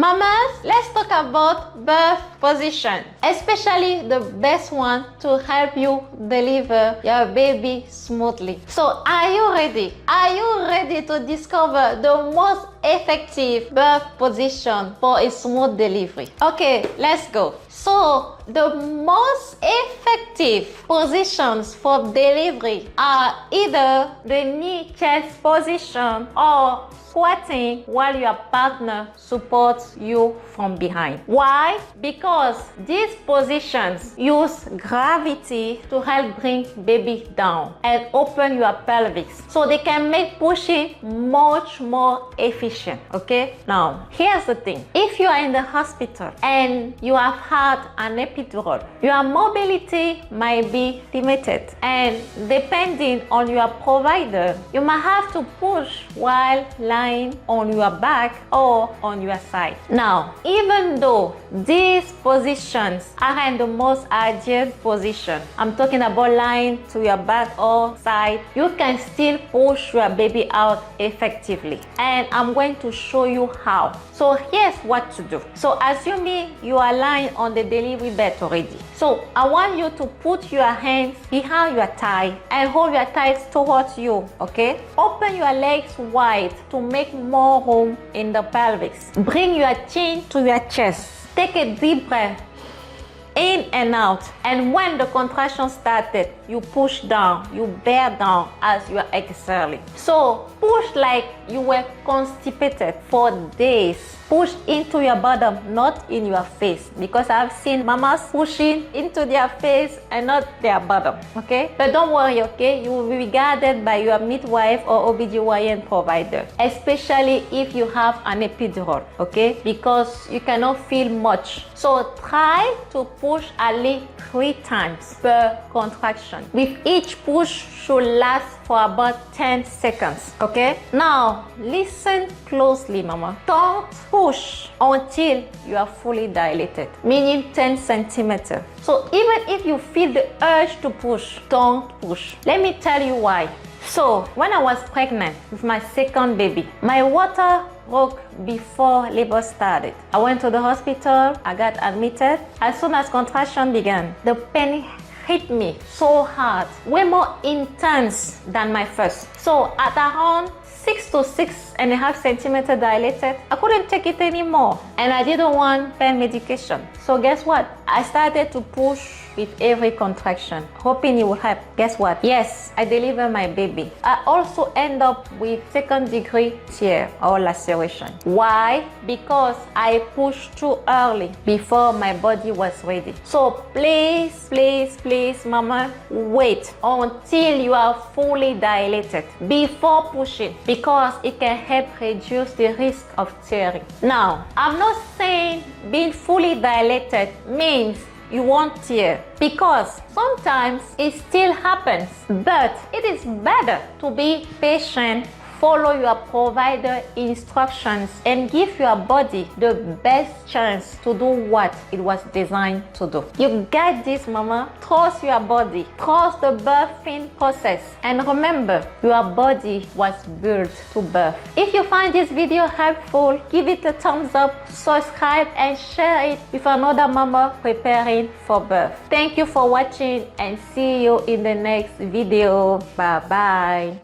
Mamas, let's talk about birth position, especially the best one to help you deliver your baby smoothly. So are you ready? Are you ready to discover the most effective birth position for a smooth delivery? Okay, let's go. So the most effective positions for delivery are either the knee chest position or squatting while your partner supports you from behind. Why? Because these positions use gravity to help bring baby down and open your pelvis, so they can make pushing much more efficient. Okay, now here's the thing. If you are in the hospital and you have had an epidural, your mobility might be limited, and depending on your provider, you might have to push while lying on your back or on your side. Now, even though these positions aren't the most ideal position, I'm talking about lying to your back or side, you can still push your baby out effectively, and I'm going to show you how. So here's what to do. So assuming you are lying on the delivery bed already, so I want you to put your hands behind your thigh and hold your thighs towards you. Okay, open your legs wide to make more room in the pelvis. Bring your chin to your chest. Take a deep breath in and out, and when the contraction started, you push down, you bear down as you are exhaling. So push like you were constipated for days. Push into your bottom, not in your face, because I've seen mamas pushing into their face and not their bottom. Okay, but don't worry. Okay, you will be guided by your midwife or OBGYN provider, especially if you have an epidural. Okay, because you cannot feel much. So try to push at least 3 times per contraction, with each push should last for about 10 seconds. Okay, now listen closely, mama. Don't push until you are fully dilated, meaning 10 centimeters. So even if you feel the urge to push, don't push. Let me tell you why. So when I was pregnant with my second baby, my water broke before labor started. I went to the hospital, I got admitted. As soon as contraction began, the pain hit me so hard, way more intense than my first. So at around 6 to 6.5 centimeters dilated, I couldn't take it anymore, and I didn't want pain medication. So guess what? I started to push with every contraction, hoping it would help. Guess what? Yes, I delivered my baby. I also end up with 2nd-degree tear or laceration. Why? Because I pushed too early before my body was ready. So please, please, please, mama, wait until you are fully dilated before pushing, because it can help reduce the risk of tearing. Now, I'm not saying being fully dilated means you won't tear, because sometimes it still happens, but it is better to be patient, follow your provider instructions, and give your body the best chance to do what it was designed to do. You got this, mama. Trust your body, trust the birthing process, and remember, your body was built to birth. If you find this video helpful, give it a thumbs up, subscribe, and share it with another mama preparing for birth. Thank you for watching, and see you in the next video. Bye bye.